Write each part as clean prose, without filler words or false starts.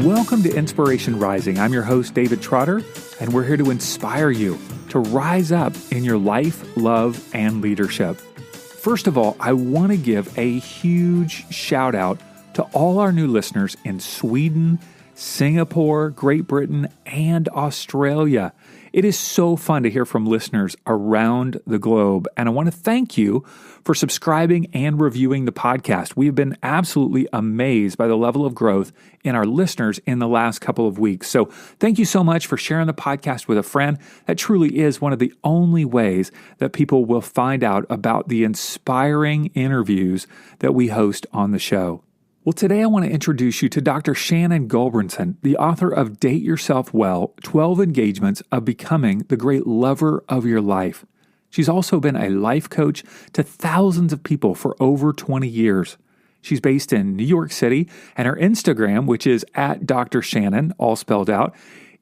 Welcome to Inspiration Rising. I'm your host, David Trotter, and we're here to inspire you to rise up in your life, love, and leadership. First of all, I want to give a huge shout out to all our new listeners in Sweden, Singapore, Great Britain, and Australia. It is so fun to hear from listeners around the globe, and I want to thank you for subscribing and reviewing the podcast. We have been absolutely amazed by the level of growth in our listeners in the last couple of weeks. So thank you so much for sharing the podcast with a friend. That truly is one of the only ways that people will find out about the inspiring interviews that we host on the show. Well, today I want to introduce you to Dr. Shannon Gulbranson, the author of Date Yourself Well, 12 Engagements of Becoming the Great Lover of Your Life. She's also been a life coach to thousands of people for over 20 years. She's based in New York City, and her Instagram, which is at Dr. Shannon, all spelled out,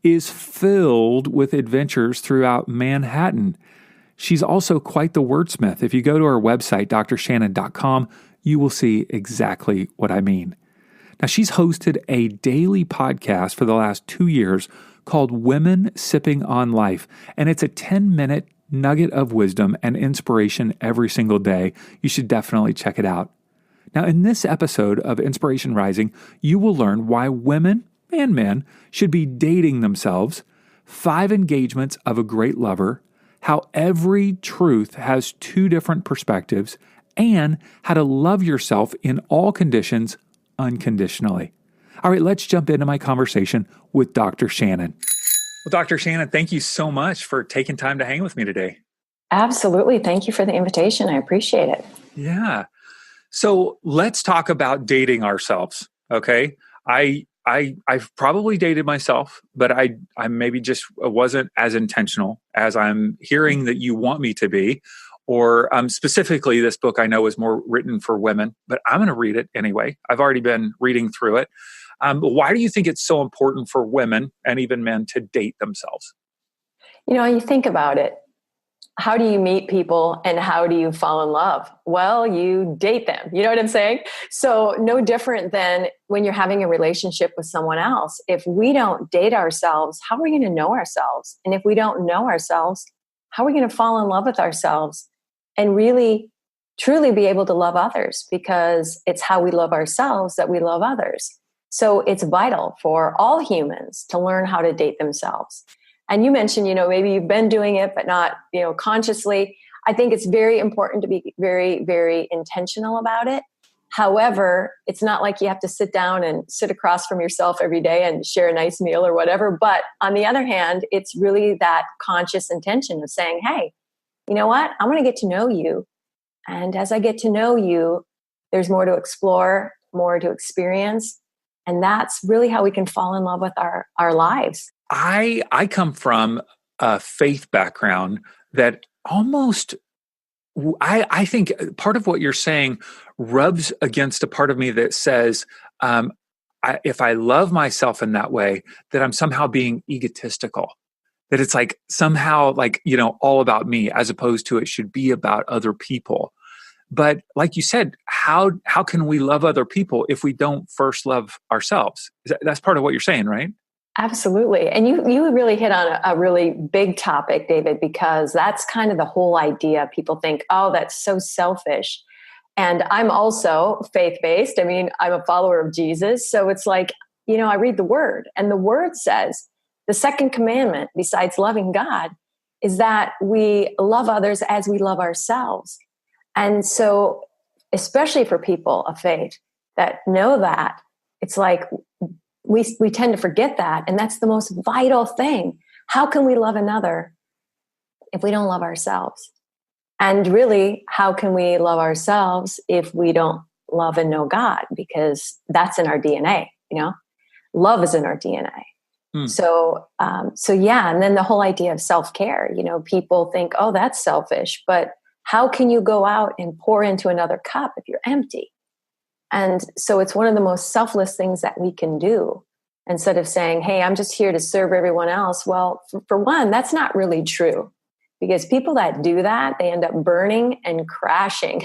is filled with adventures throughout Manhattan. She's also quite the wordsmith. If you go to her website, drshannon.com, you will see exactly what I mean. Now, she's hosted a daily podcast for the last 2 years called Women Sipping on Life, and it's a 10-minute nugget of wisdom and inspiration every single day. You should definitely check it out. Now, in this episode of Inspiration Rising, you will learn why women and men should be dating themselves, 5 engagements of a great lover, how every truth has 2 different perspectives, and how to love yourself in all conditions unconditionally. All right, let's jump into my conversation with Dr. Shannon. Well, Dr. Shannon, thank you so much for taking time to hang with me today. Absolutely. Thank you for the invitation. I appreciate it. Yeah. So let's talk about dating ourselves. Okay. I've probably dated myself, but I maybe just wasn't as intentional as I'm hearing that you want me to be. Or specifically, this book I know is more written for women, but I'm going to read it anyway. I've already been reading through it. Why do you think it's so important for women and even men to date themselves? You know, you think about it. How do you meet people and how do you fall in love? Well, you date them. You know what I'm saying? So no different than when you're having a relationship with someone else. If we don't date ourselves, how are we going to know ourselves? And if we don't know ourselves, how are we going to fall in love with ourselves and really, truly be able to love others? Because it's how we love ourselves that we love others. So it's vital for all humans to learn how to date themselves. And you mentioned, maybe you've been doing it, but not, consciously. I think it's very important to be very, very intentional about it. However, it's not like you have to sit down and sit across from yourself every day and share a nice meal or whatever. But on the other hand, it's really that conscious intention of saying, hey, you know what? I'm going to get to know you. And as I get to know you, there's more to explore, more to experience. And that's really how we can fall in love with our lives. I come from a faith background that almost, I think part of what you're saying rubs against a part of me that says, if I love myself in that way, that I'm somehow being egotistical, that it's like somehow all about me as opposed to it should be about other people. But like you said, how can we love other people if we don't first love ourselves? That's part of what you're saying, right? Absolutely. And you really hit on a really big topic, David, because that's kind of the whole idea. People think, oh, that's so selfish. And I'm also faith-based. I mean, I'm a follower of Jesus. So it's like, I read the word, and the word says the second commandment, besides loving God, is that we love others as we love ourselves. And so, especially for people of faith that know that, it's like we tend to forget that. And that's the most vital thing. How can we love another if we don't love ourselves? And really, how can we love ourselves if we don't love and know God? Because that's in our DNA, love is in our DNA. So yeah. And then the whole idea of self-care, people think, oh, that's selfish, but how can you go out and pour into another cup if you're empty? And so it's one of the most selfless things that we can do, instead of saying, hey, I'm just here to serve everyone else. Well, for one, that's not really true, because people that do that, they end up burning and crashing.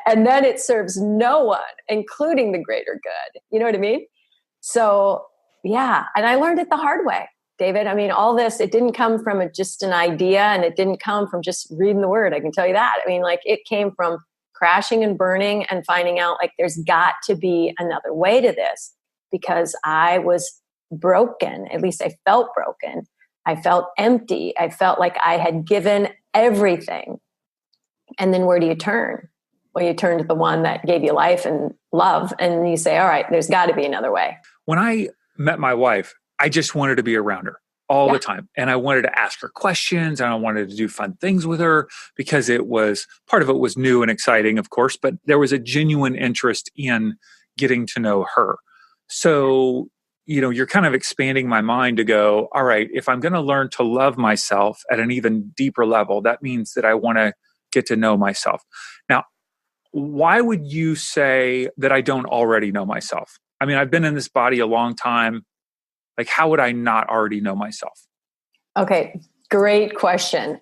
And then it serves no one, including the greater good. You know what I mean? So Yeah. And I learned it the hard way, David. I mean, all this, it didn't come from just an idea, and it didn't come from just reading the word. I can tell you that. I mean, like, it came from crashing and burning and finding out like there's got to be another way to this, because I was broken. At least I felt broken. I felt empty. I felt like I had given everything. And then where do you turn? Well, you turn to the one that gave you life and love, and you say, all right, there's got to be another way. When I met my wife, I just wanted to be around her all the time. And I wanted to ask her questions, and I wanted to do fun things with her, because part of it was new and exciting, of course, but there was a genuine interest in getting to know her. So, you're kind of expanding my mind to go, all right, if I'm going to learn to love myself at an even deeper level, that means that I want to get to know myself. Now, why would you say that I don't already know myself? I mean, I've been in this body a long time. Like, how would I not already know myself? Okay, great question.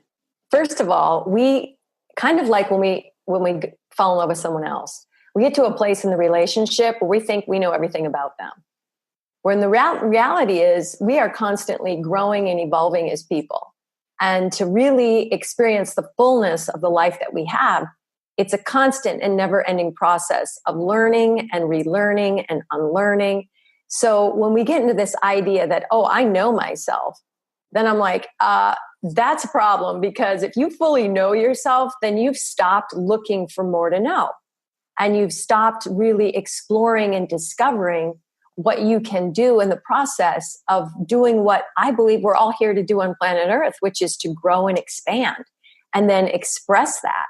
First of all, we kind of like when we fall in love with someone else, we get to a place in the relationship where we think we know everything about them. When the reality is we are constantly growing and evolving as people. And to really experience the fullness of the life that we have, it's a constant and never-ending process of learning and relearning and unlearning. So when we get into this idea that, oh, I know myself, then I'm like, that's a problem, because if you fully know yourself, then you've stopped looking for more to know. And you've stopped really exploring and discovering what you can do in the process of doing what I believe we're all here to do on planet Earth, which is to grow and expand and then express that.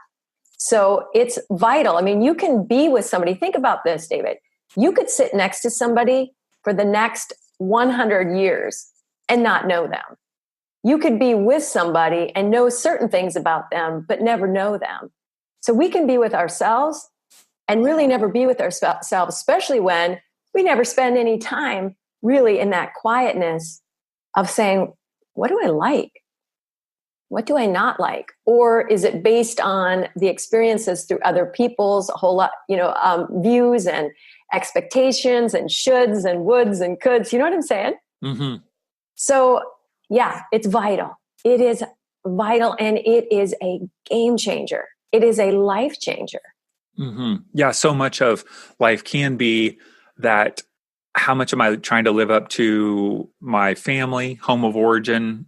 So it's vital. I mean, you can be with somebody. Think about this, David. You could sit next to somebody for the next 100 years and not know them. You could be with somebody and know certain things about them, but never know them. So we can be with ourselves and really never be with ourselves, especially when we never spend any time really in that quietness of saying, what do I like? What do I not like? Or is it based on the experiences through other people's a whole lot, views and expectations and shoulds and woulds and coulds? You know what I'm saying? Mm-hmm. So yeah, it's vital. It is vital, and it is a game changer. It is a life changer. Mm-hmm. Yeah, so much of life can be that. How much am I trying to live up to my family, home of origin?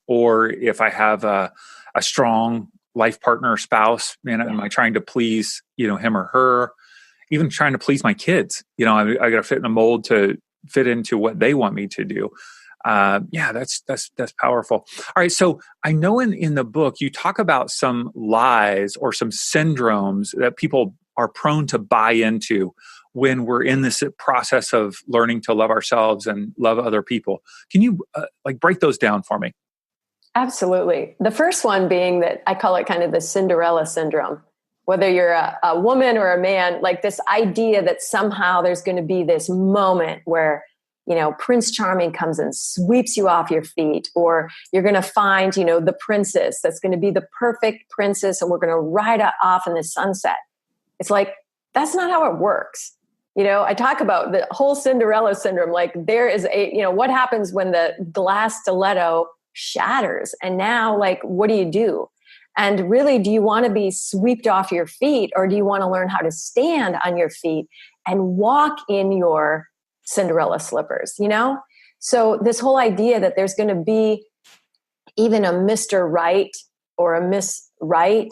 Or if I have a strong life partner, spouse, am I trying to please, him or her? Even trying to please my kids, I got to fit in a mold to fit into what they want me to do. That's powerful. All right. So I know in the book, you talk about some lies or some syndromes that people are prone to buy into when we're in this process of learning to love ourselves and love other people. Can you break those down for me? Absolutely. The first one being that I call it kind of the Cinderella syndrome. Whether you're a woman or a man, like this idea that somehow there's going to be this moment where, Prince Charming comes and sweeps you off your feet, or you're going to find, the princess that's going to be the perfect princess, and we're going to ride off in the sunset. It's like, that's not how it works. I talk about the whole Cinderella syndrome. Like, there is what happens when the glass stiletto shatters? And now, like, what do you do? And really, do you want to be swept off your feet, or do you want to learn how to stand on your feet and walk in your Cinderella slippers? So this whole idea that there's going to be even a Mr. Right or a Miss Right,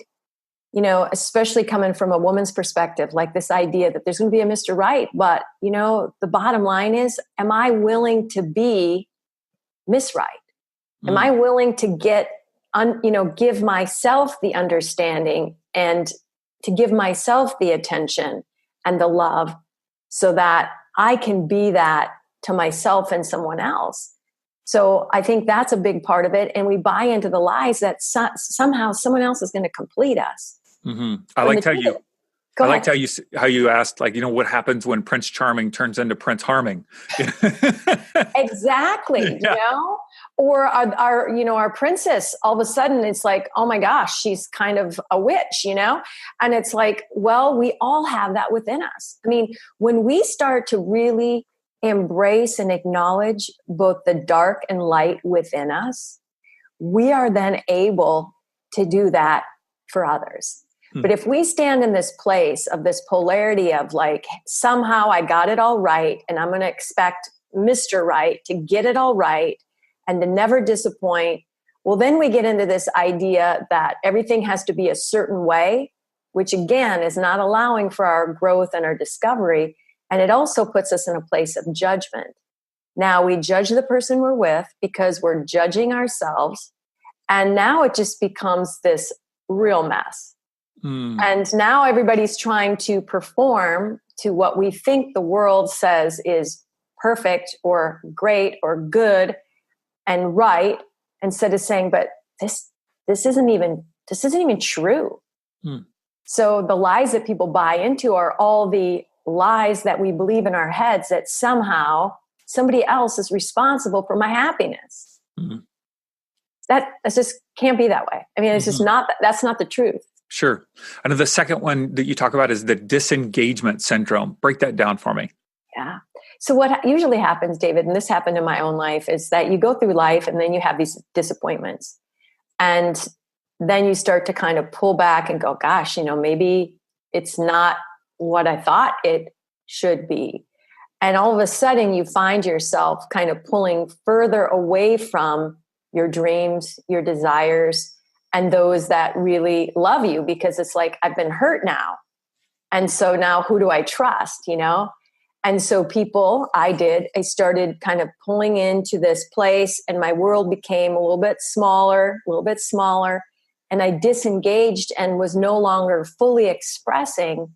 especially coming from a woman's perspective, like this idea that there's going to be a Mr. Right. But, the bottom line is, am I willing to be Miss Right? Am I willing to give myself the understanding and to give myself the attention and the love so that I can be that to myself and someone else? So I think that's a big part of it. And we buy into the lies that somehow someone else is going to complete us. Mm-hmm. I liked how you asked, what happens when Prince Charming turns into Prince Harming? Exactly. Yeah. Or our princess, all of a sudden it's like, oh my gosh, she's kind of a witch, and it's like, well, we all have that within us. I mean, when we start to really embrace and acknowledge both the dark and light within us, we are then able to do that for others. But if we stand in this place of this polarity of like, somehow I got it all right, and I'm going to expect Mr. Right to get it all right and to never disappoint, well, then we get into this idea that everything has to be a certain way, which again is not allowing for our growth and our discovery. And it also puts us in a place of judgment. Now we judge the person we're with because we're judging ourselves. And now it just becomes this real mess. And now everybody's trying to perform to what we think the world says is perfect or great or good and right, instead of saying, but this isn't even true. So the lies that people buy into are all the lies that we believe in our heads, that somehow somebody else is responsible for my happiness. That just can't be that way. I mean, it's just not, that's not the truth. Sure. And the second one that you talk about is the disengagement syndrome. Break that down for me. Yeah. So what usually happens, David, and this happened in my own life, is that you go through life and then you have these disappointments. And then you start to kind of pull back and go, gosh, maybe it's not what I thought it should be. And all of a sudden you find yourself kind of pulling further away from your dreams, your desires, and those that really love you, because it's like, I've been hurt now. And so now who do I trust, And so I started kind of pulling into this place, and my world became a little bit smaller. And I disengaged and was no longer fully expressing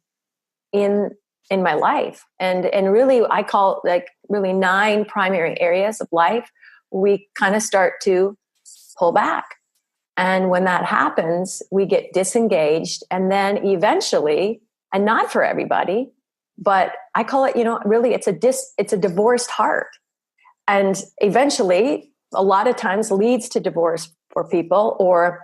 in my life. And really, I call like really 9 primary areas of life. We kind of start to pull back. And when that happens, we get disengaged. And then eventually, and not for everybody, but I call it, really it's a divorced heart. And eventually, a lot of times leads to divorce for people, or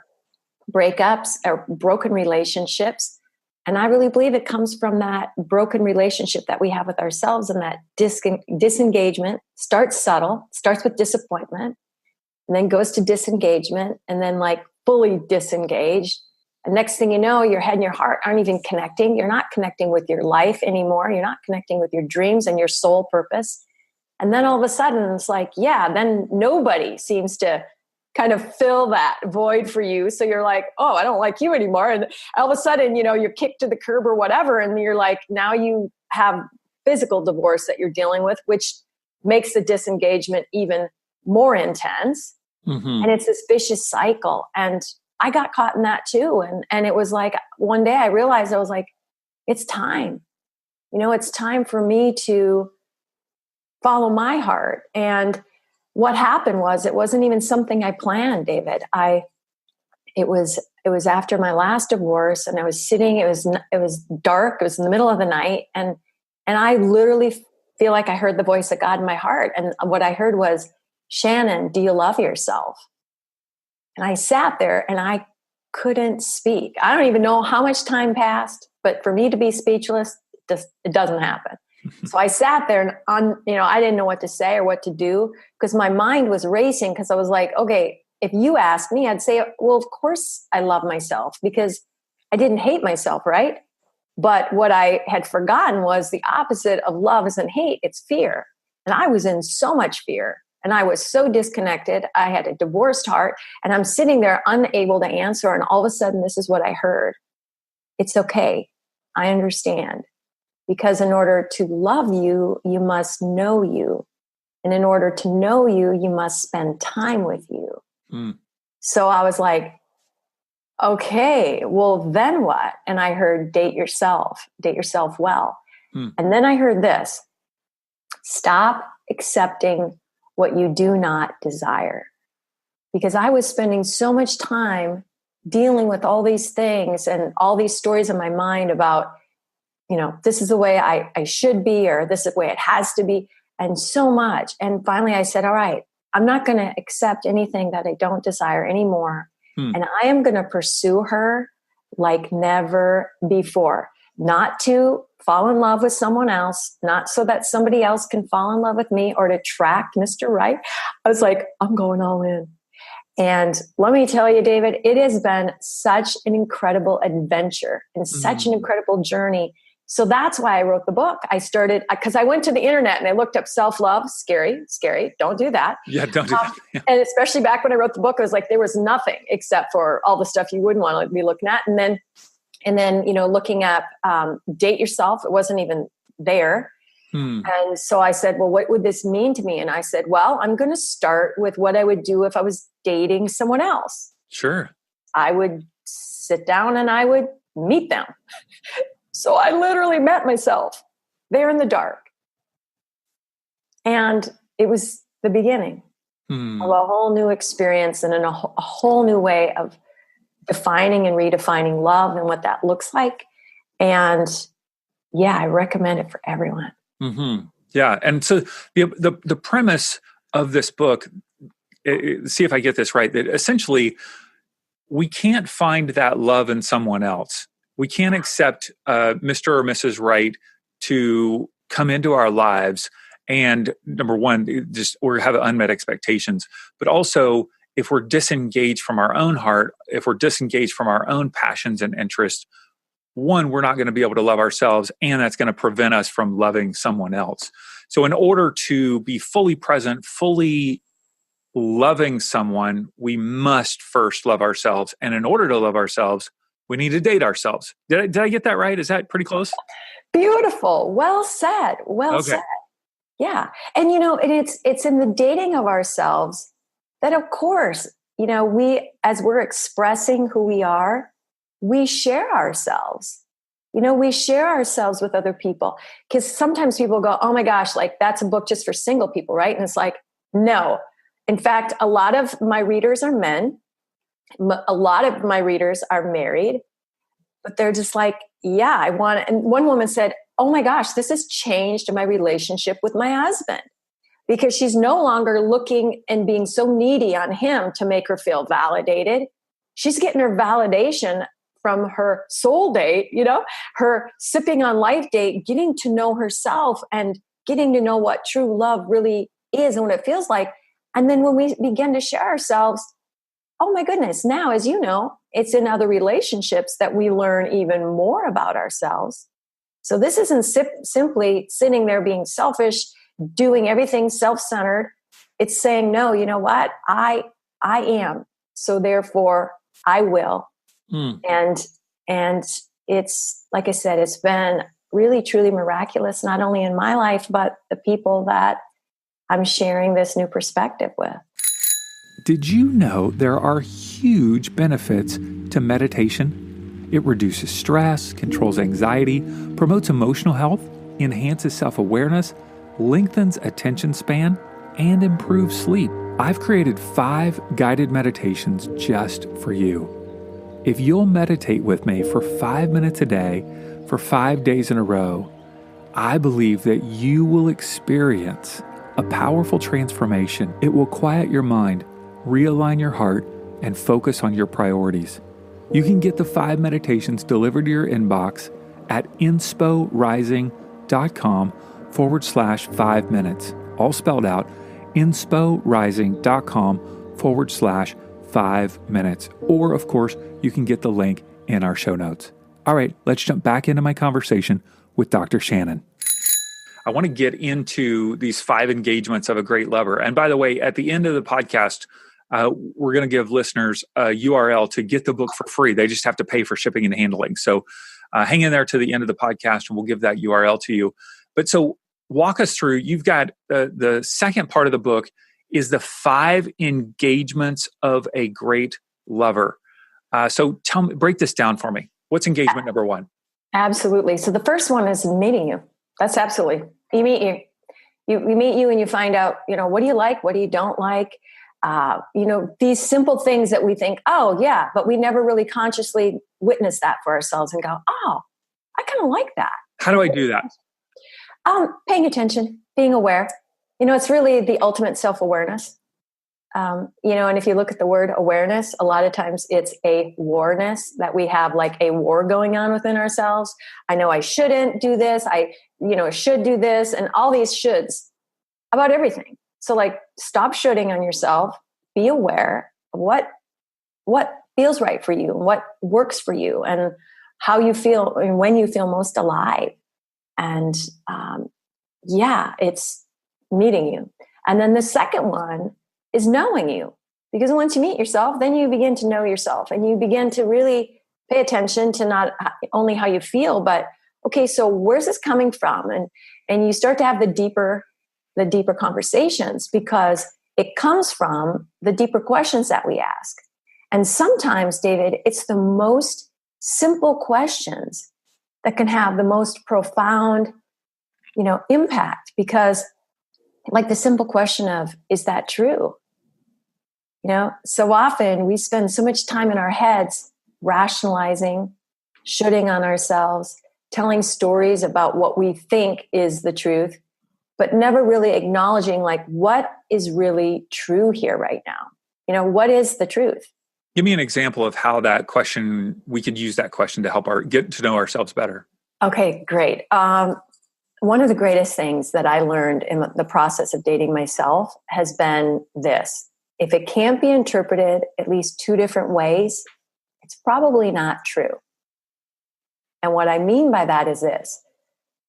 breakups or broken relationships. And I really believe it comes from that broken relationship that we have with ourselves, and that disengagement starts subtle, starts with disappointment, and then goes to disengagement, and then like fully disengaged. And next thing you know, your head and your heart aren't even connecting. You're not connecting with your life anymore. You're not connecting with your dreams and your soul purpose. And then all of a sudden it's like, then nobody seems to kind of fill that void for you. So you're like, oh, I don't like you anymore. And all of a sudden, you're kicked to the curb or whatever. And you're like, now you have physical divorce that you're dealing with, which makes the disengagement even more intense. And it's this vicious cycle. And I got caught in that too. And it was like, one day I realized, I was like, it's time. It's time for me to follow my heart. And what happened was, it wasn't even something I planned, David. It was after my last divorce, and I was sitting, it was dark, it was in the middle of the night. And I literally feel like I heard the voice of God in my heart. And what I heard was, Shannon, do you love yourself? And I sat there and I couldn't speak. I don't even know how much time passed, but for me to be speechless, it doesn't happen. So I sat there and I didn't know what to say or what to do, because my mind was racing, because I was like, okay, if you asked me, I'd say, well, of course I love myself, because I didn't hate myself, right? But what I had forgotten was the opposite of love isn't hate, it's fear. And I was in so much fear. And I was so disconnected. I had a divorced heart, and I'm sitting there unable to answer. And all of a sudden, this is what I heard. It's okay. I understand. Because in order to love you, you must know you. And in order to know you, you must spend time with you. So I was like, okay, well, then what? And I heard, date yourself well. And then I heard this: stop accepting what you do not desire. Because I was spending so much time dealing with all these things and all these stories in my mind about, this is the way I should be, or this is the way it has to be, and so much. And finally I said, all right, I'm not going to accept anything that I don't desire anymore. And I am going to pursue her like never before. not to fall in love with someone else, not so that somebody else can fall in love with me or to track Mr. Right. I was like, I'm going all in. And let me tell you, David, it has been such an incredible adventure and such an incredible journey. So that's why I wrote the book. I started, because I went to the internet and I looked up self-love. Scary. Don't do that. Yeah, don't do that. Yeah. And especially back when I wrote the book, it was like, there was nothing except for all the stuff you wouldn't want to be looking at. And then, looking at date yourself, it wasn't even there. And so I said, well, what would this mean to me? And I said, well, I'm going to start with what I would do if I was dating someone else. Sure. I would sit down and I would meet them. So I literally met myself there in the dark. And it was the beginning of a whole new experience and a whole new way of defining and redefining love and what that looks like. And yeah, I recommend it for everyone. Mm-hmm. Yeah. And so the premise of this book, see if I get this right, that essentially we can't find that love in someone else. We can't accept Mr. or Mrs. Right to come into our lives and, number one, just or have unmet expectations, but also if we're disengaged from our own heart, if we're disengaged from our own passions and interests, one, we're not going to be able to love ourselves, and that's going to prevent us from loving someone else. So in order to be fully present, fully loving someone, we must first love ourselves. And in order to love ourselves, we need to date ourselves. Did I get that right? Is that pretty close? Beautiful. Well said. Well said. Yeah. And, it's in the dating of ourselves that, of course, we, as we're expressing who we are, we share ourselves. We share ourselves with other people, because sometimes people go, oh my gosh, like that's a book just for single people, right? And it's like, no. In fact, a lot of my readers are men. A lot of my readers are married, but they're just like, yeah, I want it. And one woman said, oh my gosh, this has changed my relationship with my husband, because she's no longer looking and being so needy on him to make her feel validated. She's getting her validation from her soul date, her sipping on life date, getting to know herself and getting to know what true love really is and what it feels like. And then when we begin to share ourselves, oh my goodness, now, as you know, it's in other relationships that we learn even more about ourselves. So this isn't simply sitting there being selfish, doing everything self-centered. It's saying, no, you know what? I am. So therefore I will. And it's, like I said, it's been really, truly miraculous, not only in my life, but the people that I'm sharing this new perspective with. Did you know there are huge benefits to meditation? It reduces stress, controls anxiety, promotes emotional health, enhances self-awareness, lengthens attention span, and improves sleep. I've created 5 guided meditations just for you. If you'll meditate with me for 5 minutes a day for 5 days in a row, I believe that you will experience a powerful transformation. It will quiet your mind, realign your heart, and focus on your priorities. You can get the 5 meditations delivered to your inbox at insporising.com/5 minutes. All spelled out, insporising.com/5 minutes. Or, of course, you can get the link in our show notes. All right, let's jump back into my conversation with Dr. Shannon. I want to get into these 5 engagements of a great lover. And by the way, at the end of the podcast, we're going to give listeners a URL to get the book for free. They just have to pay for shipping and handling. So hang in there to the end of the podcast and we'll give that URL to you. But so walk us through, you've got the second part of the book is the 5 engagements of a great lover. So tell me, break this down for me. What's engagement number 1? Absolutely. So the first one is meeting you. That's absolutely. You meet you. We meet you and you find out, what do you like? What do you don't like? These simple things that we think, oh yeah, but we never really consciously witness that for ourselves and go, oh, I kind of like that. How do I do that? Paying attention, being aware. It's really the ultimate self-awareness. And if you look at the word awareness, a lot of times it's a warness that we have, like a war going on within ourselves. I know I shouldn't do this. I should do this, and all these shoulds about everything. So like, stop shoulding on yourself. Be aware of what feels right for you, what works for you, and how you feel and when you feel most alive. And it's meeting you. And then the second one is knowing you. Because once you meet yourself, then you begin to know yourself, and you begin to really pay attention to not only how you feel, but okay, so where's this coming from? And you start to have the deeper conversations, because it comes from the deeper questions that we ask. And sometimes, David, it's the most simple questions that can have the most profound, impact. Because like the simple question of, is that true? So often we spend so much time in our heads rationalizing, shoulding on ourselves, telling stories about what we think is the truth, but never really acknowledging like what is really true here right now. What is the truth? Give me an example of how we could use that question to help get to know ourselves better. Okay, great. One of the greatest things that I learned in the process of dating myself has been this. If it can't be interpreted at least two different ways, it's probably not true. And what I mean by that is this.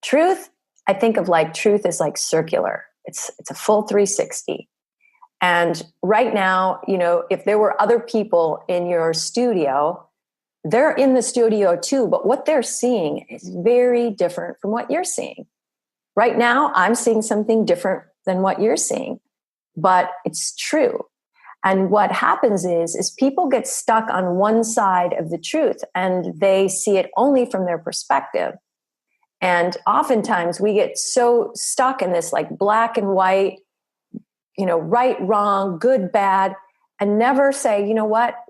Truth, I think of like truth is like circular. It's a full 360. And right now, if there were other people in your studio, they're in the studio too, but what they're seeing is very different from what you're seeing. Right now, I'm seeing something different than what you're seeing, but it's true. And what happens is people get stuck on one side of the truth, and they see it only from their perspective. And oftentimes we get so stuck in this like black and white, right, wrong, good, bad, and never say,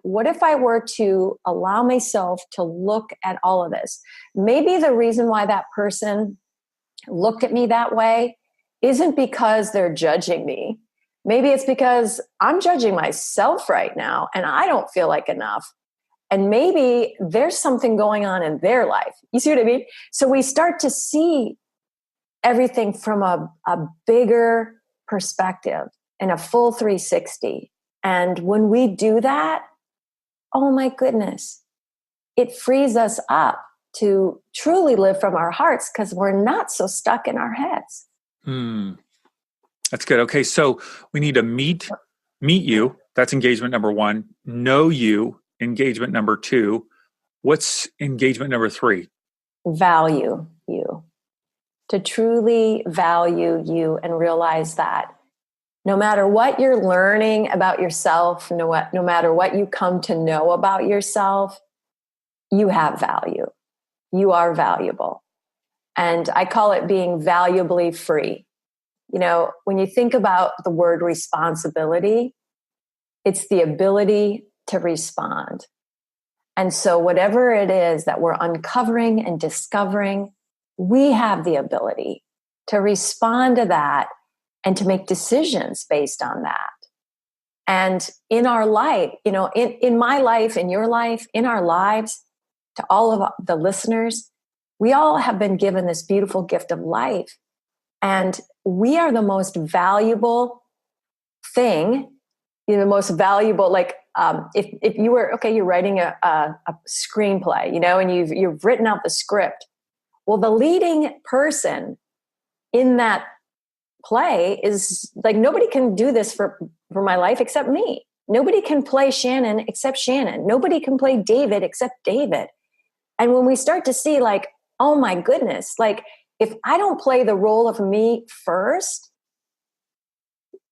what if I were to allow myself to look at all of this? Maybe the reason why that person looked at me that way isn't because they're judging me. Maybe it's because I'm judging myself right now and I don't feel like enough. And maybe there's something going on in their life. You see what I mean? So we start to see everything from a bigger perspective and a full 360. And when we do that, oh my goodness, it frees us up to truly live from our hearts, because we're not so stuck in our heads. That's good. Okay, so we need to meet you. That's engagement number 1. Know you, engagement number 2. What's engagement number 3? Value you. To truly value you and realize that no matter what you're learning about yourself, no matter what you come to know about yourself, you have value. You are valuable. And I call it being valuably free. When you think about the word responsibility, it's the ability to respond. And so whatever it is that we're uncovering and discovering, we have the ability to respond to that and to make decisions based on that. And in our life, in my life, in your life, in our lives, to all of the listeners, we all have been given this beautiful gift of life. And we are the most valuable thing, the most valuable, like if you were, you're writing a screenplay, and you've written out the script. Well, the leading person in that play is like, nobody can do this for my life except me. Nobody can play Shannon except Shannon. Nobody can play David except David. And when we start to see like, oh my goodness, like if I don't play the role of me first,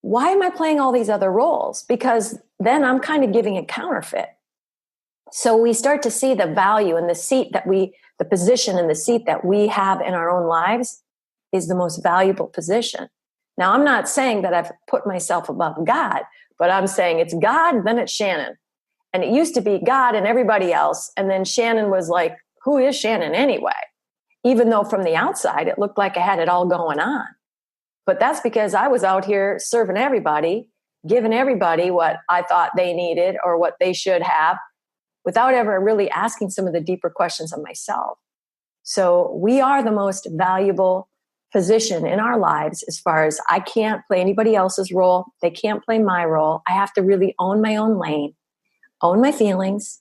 why am I playing all these other roles? Because then I'm kind of giving a counterfeit. So we start to see the value and the position and the seat that we have in our own lives is the most valuable position. Now, I'm not saying that I've put myself above God, but I'm saying it's God, then it's Shannon. And it used to be God and everybody else. And then Shannon was like, who is Shannon anyway? Even though from the outside, it looked like I had it all going on. But that's because I was out here serving everybody given everybody what I thought they needed or what they should have without ever really asking some of the deeper questions of myself. So we are the most valuable position in our lives as far as I can't play anybody else's role. They can't play my role. I have to really own my own lane, own my feelings,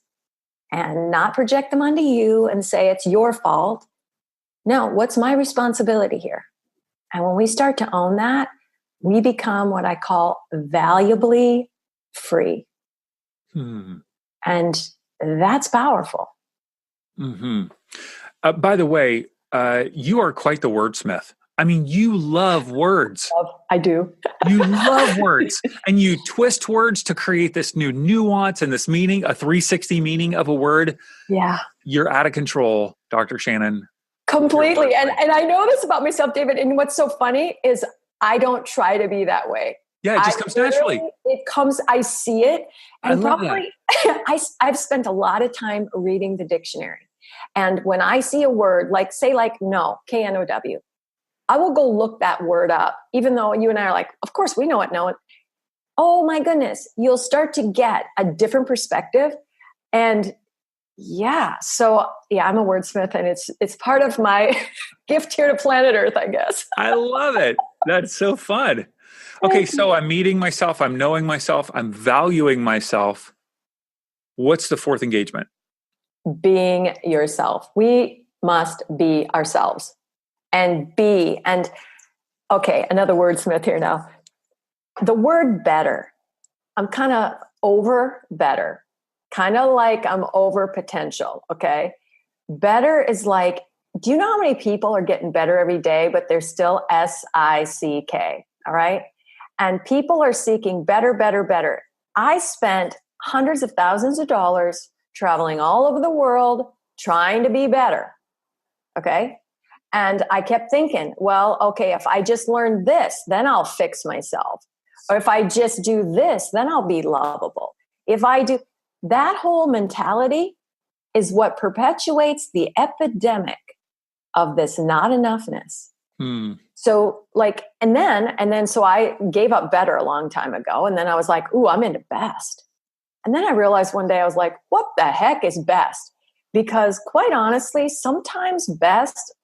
and not project them onto you and say it's your fault. No, what's my responsibility here? And when we start to own that, we become what I call valuably free. And that's powerful. Mm-hmm. By the way, you are quite the wordsmith. I mean, you love words. I do. You love words. And you twist words to create this new nuance and this meaning, a 360 meaning of a word. Yeah. You're out of control, Dr. Shannon. Completely. And I know this about myself, David. And what's so funny is I don't try to be that way. Yeah, it just comes naturally. It comes, I see it. And I love probably I've spent a lot of time reading the dictionary. And when I see a word, like say like no, K-N-O-W, I will go look that word up, even though you and I are like, of course we know what no. Oh my goodness, you'll start to get a different perspective. And yeah, so yeah, I'm a wordsmith and it's part of my gift here to planet Earth, I guess. I love it. That's so fun. Okay, so I'm meeting myself, I'm knowing myself, I'm valuing myself. What's the fourth engagement? Being yourself. We must be ourselves and be. And okay, another wordsmith here now. The word better. I'm kind of over better, kind of like I'm over potential. Okay. Better is like, do you know how many people are getting better every day, but they're still SICK? All right. And people are seeking better, better, better. I spent hundreds of thousands of dollars traveling all over the world, trying to be better. Okay. And I kept thinking, well, okay, if I just learn this, then I'll fix myself. Or if I just do this, then I'll be lovable. If I do that, whole mentality is what perpetuates the epidemic of this not enoughness. So like, and then, so I gave up better a long time ago. And then I was like, ooh, I'm into best. And then I realized one day I was like, what the heck is best? Because quite honestly, sometimes best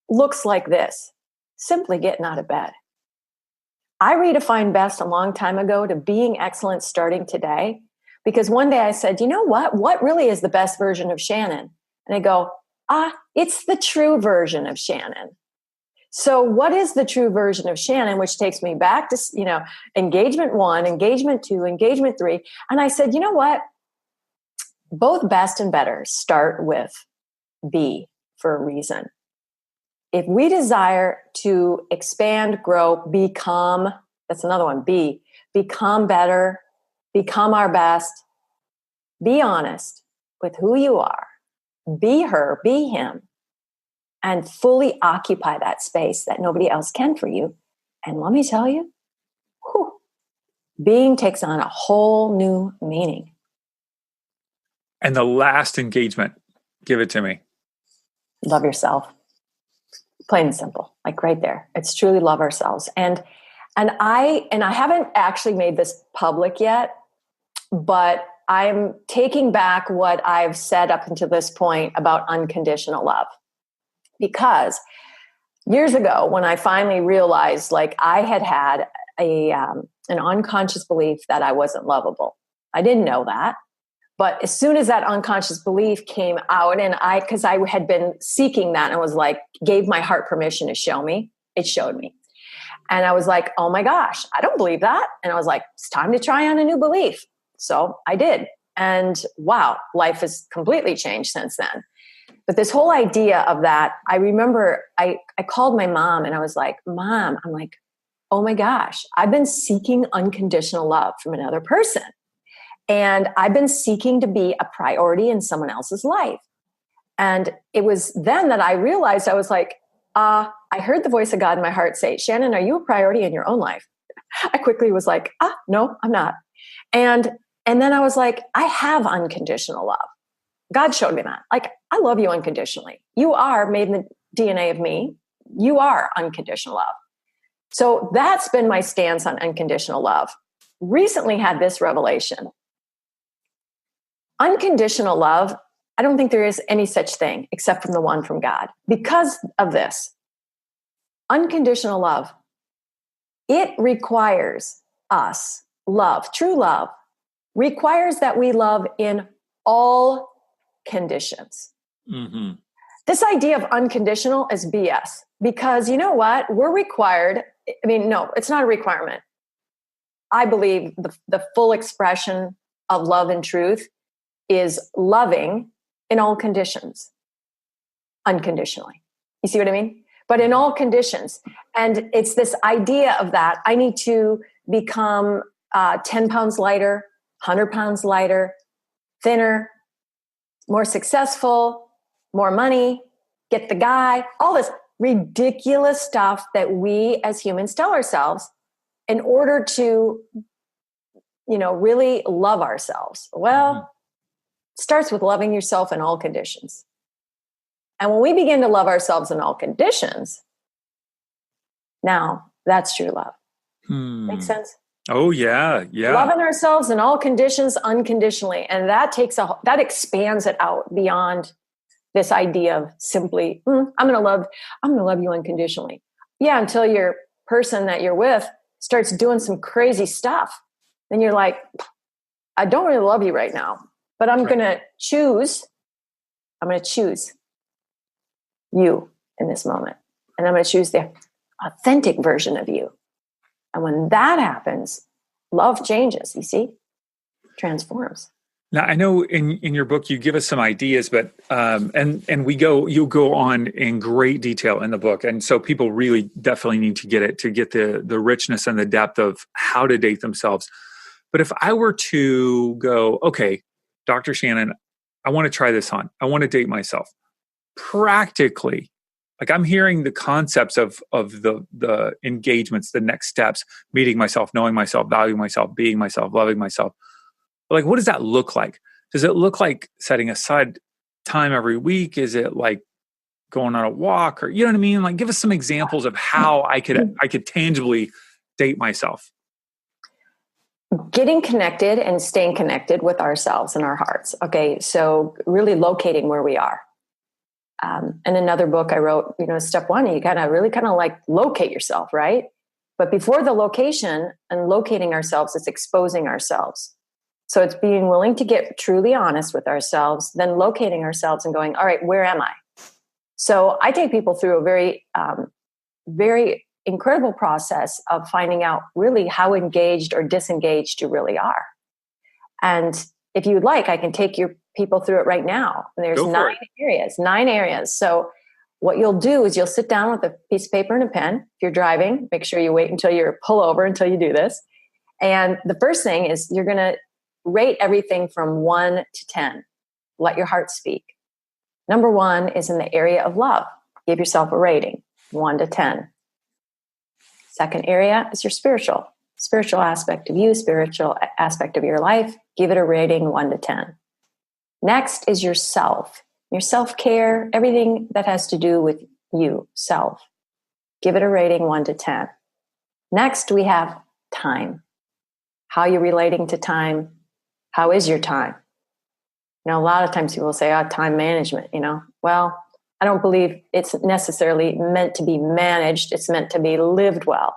looks like this, simply getting out of bed. I redefined best a long time ago to being excellent starting today. Because one day I said, you know what really is the best version of Shannon? And I go, it's the true version of Shannon. So what is the true version of Shannon, which takes me back to, engagement 1, engagement 2, engagement 3. And I said, you know what? Both best and better start with be for a reason. If we desire to expand, grow, become, that's another one, become better, become our best, be honest with who you are, be her, be him, and fully occupy that space that nobody else can for you. And let me tell you, being takes on a whole new meaning. And the last engagement, give it to me. Love yourself. Plain and simple, like right there. It's truly love ourselves. And I haven't actually made this public yet, but I'm taking back what I've said up until this point about unconditional love. Because years ago, when I finally realized, like, I had an unconscious belief that I wasn't lovable. I didn't know that. But as soon as that unconscious belief came out, and because I had been seeking that and was like, gave my heart permission to show me, it showed me. And I was like, oh my gosh, I don't believe that. And I was like, it's time to try on a new belief. So I did. And wow, life has completely changed since then. But this whole idea of that, I remember I called my mom and I was like, Mom, I'm like, oh my gosh, I've been seeking unconditional love from another person. And I've been seeking to be a priority in someone else's life. And it was then that I realized, I was like, I heard the voice of God in my heart say, Shannon, are you a priority in your own life? I quickly was like, no, I'm not. And then I was like, I have unconditional love. God showed me that. Like, I love you unconditionally. You are made in the DNA of me. You are unconditional love. So that's been my stance on unconditional love. recently had this revelation. Unconditional love, I don't think there is any such thing except from the one from God. Because of this, unconditional love, it requires us, love, true love, requires that we love in all conditions. Mm-hmm. This idea of unconditional is BS, because you know what? We're required. I mean, no, it's not a requirement. I believe the full expression of love and truth is loving in all conditions, unconditionally. You see what I mean? But in all conditions. And it's this idea of that. I need to become 10 pounds lighter, 100 pounds lighter, thinner, more successful, more money, get the guy, all this ridiculous stuff that we as humans tell ourselves in order to, really love ourselves. Well, it starts with loving yourself in all conditions. And when we begin to love ourselves in all conditions, now that's true love. Makes sense? Oh, yeah. Yeah. Loving ourselves in all conditions unconditionally. And that expands it out beyond this idea of simply, I'm going to love you unconditionally. Yeah, until your person that you're with starts doing some crazy stuff. Then you're like, I don't really love you right now, but I'm going to choose you in this moment. And I'm going to choose the authentic version of you. And when that happens, love changes, you see, transforms. Now, I know in your book, you give us some ideas, but, you go on in great detail in the book. And so people really definitely need to get the richness and the depth of how to date themselves. But if I were to go, okay, Dr. Shannon, I want to try this on. I want to date myself. Practically, like I'm hearing the concepts of the engagements, the next steps, meeting myself, knowing myself, valuing myself, being myself, loving myself. Like, what does that look like? Does it look like setting aside time every week? Is it like going on a walk, or, you know what I mean? Like, give us some examples of how I could tangibly date myself. Getting connected and staying connected with ourselves and our hearts. Okay. So really locating where we are. In another book I wrote, step one, you gotta really kind of like locate yourself, right? But before the location and locating ourselves, it's exposing ourselves. So it's being willing to get truly honest with ourselves, then locating ourselves and going, all right, where am I? So I take people through a very, very incredible process of finding out really how engaged or disengaged you really are. And if you would like, I can take your people through it right now. And there's 9 areas. So what you'll do is you'll sit down with a piece of paper and a pen. If you're driving, make sure you wait until you pull over until you do this. And the first thing is you're going to rate everything from 1 to 10. Let your heart speak. Number 1 is in the area of love. Give yourself a rating, 1 to 10. Second area is your spiritual aspect of you, spiritual aspect of your life. Give it a rating, 1 to 10. Next is your self-care, everything that has to do with you, self. Give it a rating, 1 to 10. Next, we have time. How you're relating to time. How is your time? A lot of times people say, time management, Well, I don't believe it's necessarily meant to be managed. It's meant to be lived well.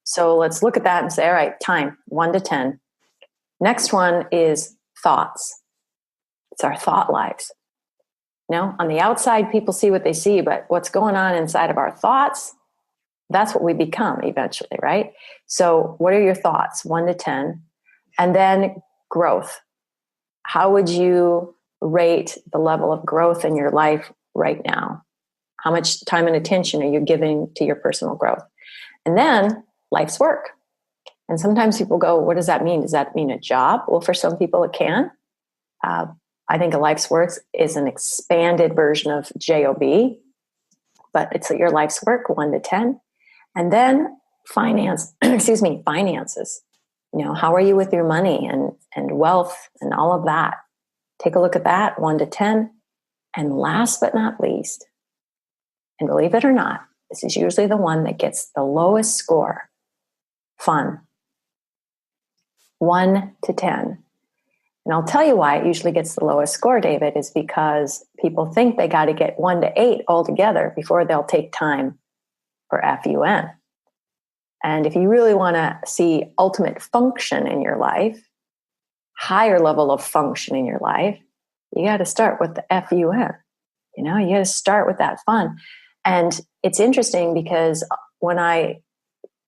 So let's look at that and say, all right, time, 1 to 10. Next one is thoughts. It's our thought lives. On the outside, people see what they see, but what's going on inside of our thoughts, that's what we become eventually, right? So what are your thoughts, 1 to 10? And then growth. How would you rate the level of growth in your life right now? How much time and attention are you giving to your personal growth? And then life's work. And sometimes people go, what does that mean? Does that mean a job? Well, for some people it can. I think a life's work is an expanded version of JOB, but it's your life's work, 1 to 10. And then finances. How are you with your money and wealth and all of that? Take a look at that, 1 to 10. And last but not least, and believe it or not, this is usually the one that gets the lowest score, fun. 1 to 10. And I'll tell you why it usually gets the lowest score, David, is because people think they got to get 1 to 8 altogether before they'll take time for FUN. And if you really want to see ultimate function in your life, higher level of function in your life, you got to start with the FUN. You got to start with that fun. And it's interesting because when I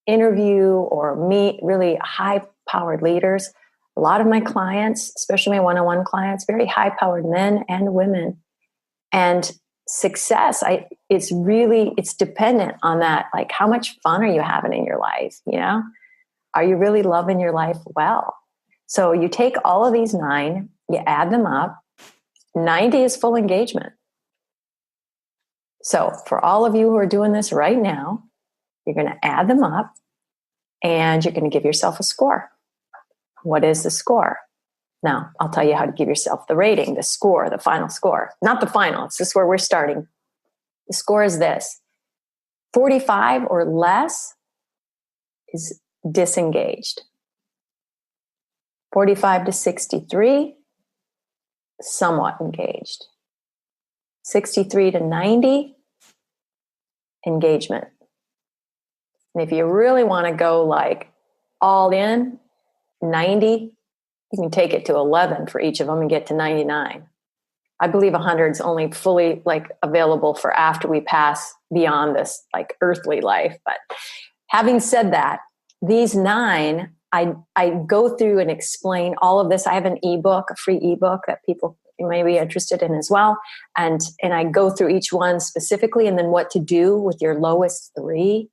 interview or meet really high-powered leaders, a lot of my clients, especially my one-on-one clients, very high-powered men and women. And success, it's dependent on that. Like, how much fun are you having in your life? Are you really loving your life well? So you take all of these 9, you add them up. 90 is full engagement. So for all of you who are doing this right now, you're going to add them up and you're going to give yourself a score. What is the score? Now, I'll tell you how to give yourself the rating, the score, the final score. Not the final, it's just where we're starting. The score is this: 45 or less is disengaged. 45 to 63, somewhat engaged. 63 to 90, engagement. And if you really want to go like all in, 90, you can take it to 11 for each of them and get to 99. I believe 100 is only fully like available for after we pass beyond this like earthly life. But having said that, these 9, I go through and explain all of this. I have an ebook, a free ebook that people may be interested in as well. And I go through each one specifically and then what to do with your lowest 3.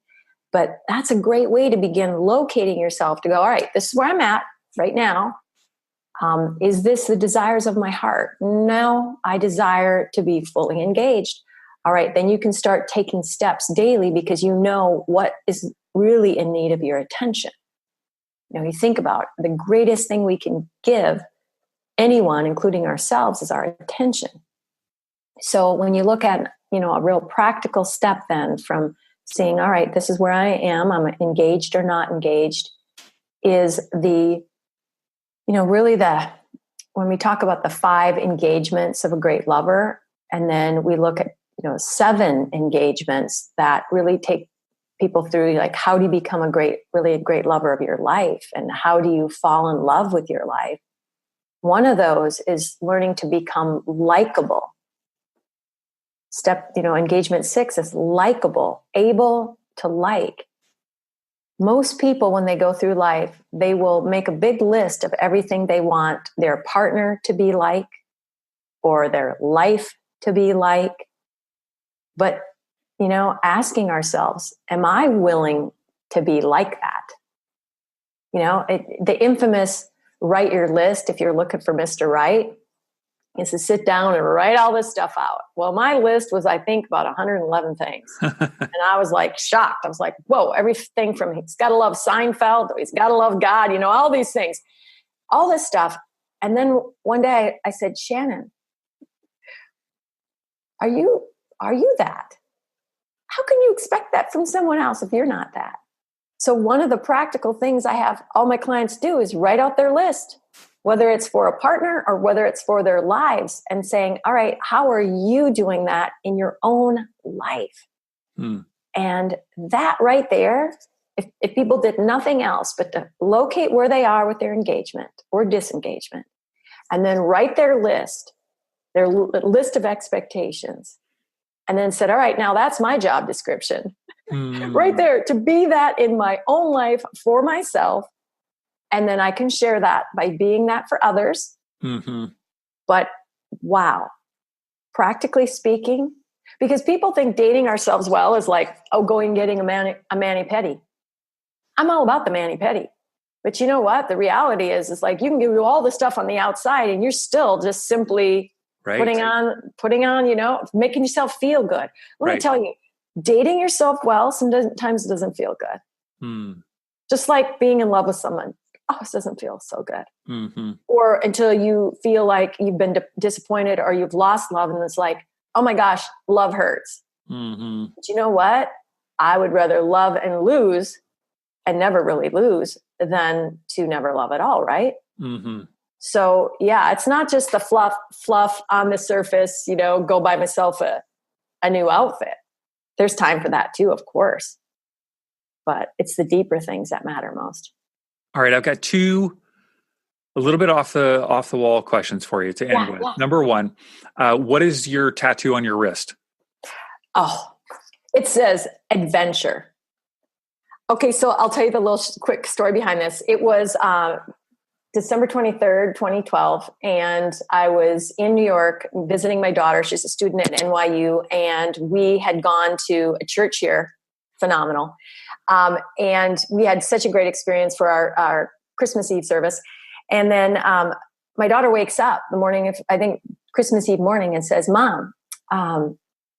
But that's a great way to begin locating yourself to go, all right, this is where I'm at right now. Is this the desires of my heart? No, I desire to be fully engaged. All right, then you can start taking steps daily because you know what is really in need of your attention. You think about the greatest thing we can give anyone, including ourselves, is our attention. So when you look at, a real practical step then from saying, all right, this is where I am, I'm engaged or not engaged, is the, really when we talk about the 5 engagements of a great lover, and then we look at, 7 engagements that really take people through, like, how do you become a great lover of your life? And how do you fall in love with your life? One of those is learning to become likable. Engagement 6 is likable, able to like. Most people, when they go through life, they will make a big list of everything they want their partner to be like or their life to be like. But, asking ourselves, am I willing to be like that? The infamous write your list, if you're looking for Mr. Right, is to sit down and write all this stuff out. Well, my list was, I think, about 111 things. And I was like shocked. I was like, whoa, everything from he's got to love Seinfeld, he's got to love God, all these things, all this stuff. And then one day I said, Shannon, are you that? How can you expect that from someone else if you're not that? So one of the practical things I have all my clients do is write out their list, whether it's for a partner or whether it's for their lives, and saying, all right, how are you doing that in your own life? And that right there, if people did nothing else but to locate where they are with their engagement or disengagement, and then write their list of expectations, and then said, all right, now that's my job description. Right there, to be that in my own life for myself. And then I can share that by being that for others. Mm-hmm. But wow, practically speaking, because people think dating ourselves well is like, going and getting a mani-pedi. I'm all about the mani-pedi. But you know what? The reality is like you can do all the stuff on the outside and you're still just simply putting on, making yourself feel good. Let me tell you, dating yourself well sometimes doesn't feel good. Just like being in love with someone. This doesn't feel so good. Mm-hmm. Or until you feel like you've been disappointed or you've lost love and it's like, oh my gosh, love hurts. Mm-hmm. But you know what? I would rather love and lose and never really lose than to never love at all, right? Mm-hmm. So yeah, it's not just the fluff on the surface, go buy myself a new outfit. There's time for that too, of course. But it's the deeper things that matter most. All right, I've got two a little bit off the wall questions for you to end with. Yeah. Number one, what is your tattoo on your wrist? Oh, it says adventure. Okay, so I'll tell you the little quick story behind this. It was December 23rd, 2012, and I was in New York visiting my daughter. She's a student at NYU, and we had gone to a church here, phenomenal. And we had such a great experience for our Christmas Eve service. And then my daughter wakes up the morning of, I think, Christmas Eve morning and says, Mom, I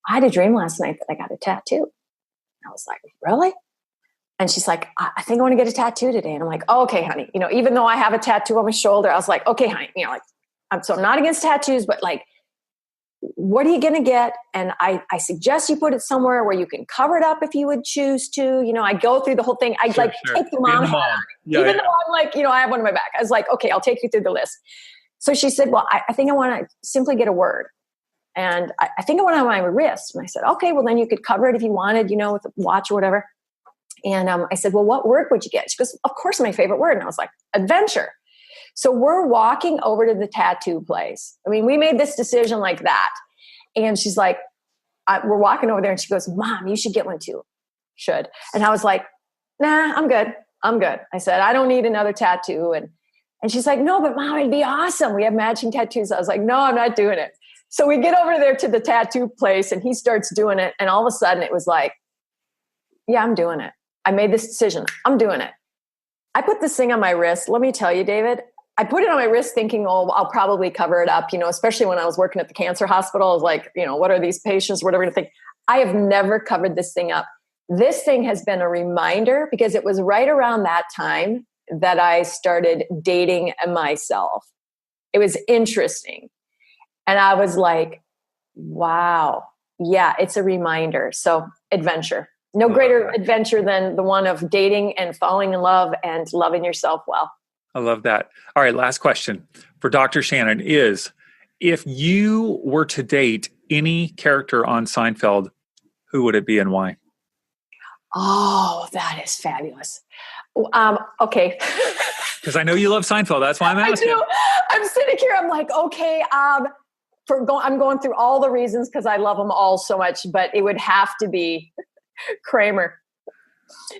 had a dream last night that I got a tattoo. And I was like, really? And she's like, I think I want to get a tattoo today. And I'm like, oh, okay, honey. Even though I have a tattoo on my shoulder, I was like, okay, honey, I'm not against tattoos, but like, what are you going to get? And I suggest you put it somewhere where you can cover it up if you would choose to. I go through the whole thing. I take the mom hat on. Even though I'm like, I have one in my back. I was like, okay, I'll take you through the list. So she said, well, I think I want to simply get a word. And I think I want it on my wrist. And I said, okay, well, then you could cover it if you wanted, with a watch or whatever. And I said, well, what word would you get? She goes, of course, my favorite word. And I was like, adventure. So we're walking over to the tattoo place. I mean, we made this decision like that. And she's like, we're walking over there and she goes, Mom, you should get one too. Should. And I was like, nah, I'm good. I said, I don't need another tattoo. And she's like, no, but Mom, it'd be awesome. We have matching tattoos. I was like, no, I'm not doing it. So we get over there to the tattoo place and he starts doing it. And all of a sudden it was like, yeah, I'm doing it. I made this decision. I'm doing it. I put this thing on my wrist. Let me tell you, David, I put it on my wrist thinking, oh, I'll probably cover it up, especially when I was working at the cancer hospital. I was like, what are these patients? What are we going to think? I have never covered this thing up. This thing has been a reminder because it was right around that time that I started dating myself. It was interesting. And I was like, wow, yeah, it's a reminder. So adventure. No greater adventure than the one of dating and falling in love and loving yourself well. I love that. All right, last question for Dr. Shannon is, if you were to date any character on Seinfeld, who would it be and why? Oh, that is fabulous. Okay. Because I know you love Seinfeld. That's why I'm asking. I do. I'm sitting here. I'm like, okay, I'm going through all the reasons because I love them all so much, but it would have to be Kramer.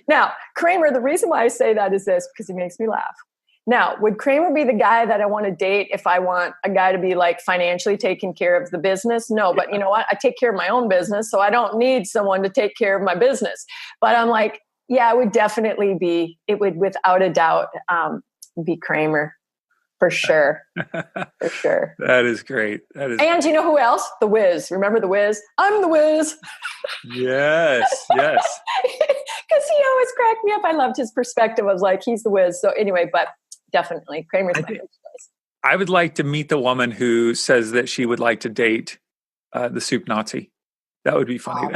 Now, Kramer, the reason why I say that is this, because he makes me laugh. Now, would Kramer be the guy that I want to date if I want a guy to be like financially taking care of the business? No, but you know what? I take care of my own business, so I don't need someone to take care of my business. But I'm like, yeah, it would definitely be, it would without a doubt be Kramer. For sure. For sure. That is great. And you know who else? The Wiz. Remember The Wiz? I'm the Wiz. Yes. Because he always cracked me up. I loved his perspective. I was like, he's the Wiz. So anyway, but definitely Kramer's my choice. I would like to meet the woman who says that she would like to date the soup Nazi. That would be funny.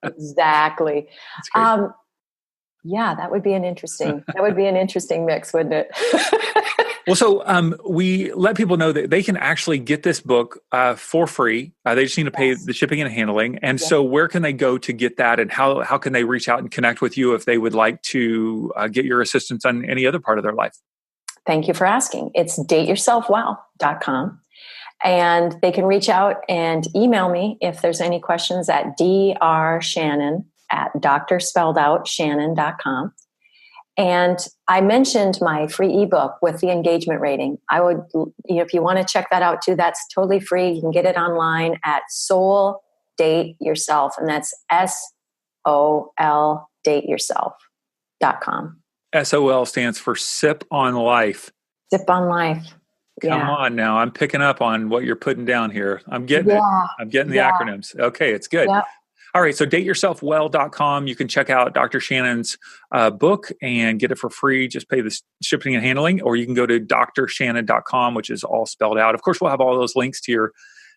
Exactly. Yeah, that would be an interesting mix, wouldn't it? Well, so we let people know that they can actually get this book for free. They just need to pay the shipping and handling. And so where can they go to get that? And how can they reach out and connect with you if they would like to get your assistance on any other part of their life? Thank you for asking. It's dateyourselfwell.com. And they can reach out and email me if there's any questions at drshannon@drspelledoutshannon.com. And I mentioned my free ebook with the engagement rating. I would, if you want to check that out too, that's totally free. You can get it online at Soul Date Yourself, and that's SOL dateyourself.com. SOL stands for Sip on Life. Sip on Life. Come on now. I'm picking up on what you're putting down here. I'm getting it. I'm getting the acronyms. Okay, it's good. Yep. All right, so dateyourselfwell.com. You can check out Dr. Shannon's book and get it for free. Just pay the shipping and handling, or you can go to drshannon.com, which is all spelled out. Of course, we'll have all those links to your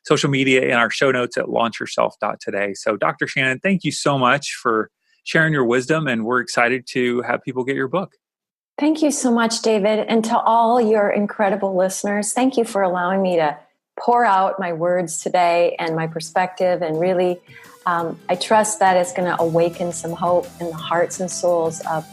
social media in our show notes at launchyourself.today. So Dr. Shannon, thank you so much for sharing your wisdom, and we're excited to have people get your book. Thank you so much, David. And to all your incredible listeners, thank you for allowing me to pour out my words today and my perspective. And really, I trust that it's going to awaken some hope in the hearts and souls of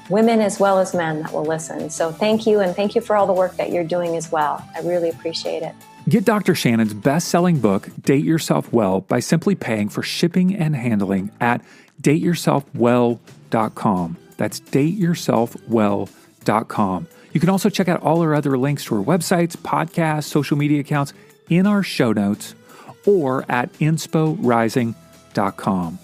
women as well as men that will listen. So thank you. And thank you for all the work that you're doing as well. I really appreciate it. Get Dr. Shannon's best-selling book, Date Yourself Well, by simply paying for shipping and handling at dateyourselfwell.com. That's dateyourselfwell.com. You can also check out all our other links to our websites, podcasts, social media accounts in our show notes or at insporising.com.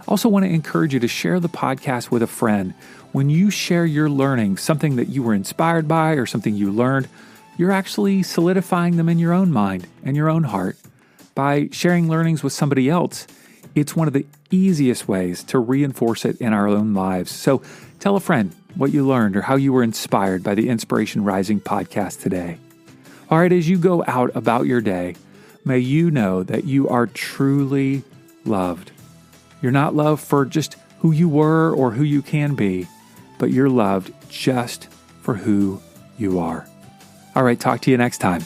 Also want to encourage you to share the podcast with a friend. When you share your learning, something that you were inspired by or something you learned, you're actually solidifying them in your own mind and your own heart. By sharing learnings with somebody else, it's one of the easiest ways to reinforce it in our own lives. So tell a friend what you learned or how you were inspired by the Inspiration Rising podcast today. All right, as you go out about your day, may you know that you are truly loved. You're not loved for just who you were or who you can be, but you're loved just for who you are. All right, talk to you next time.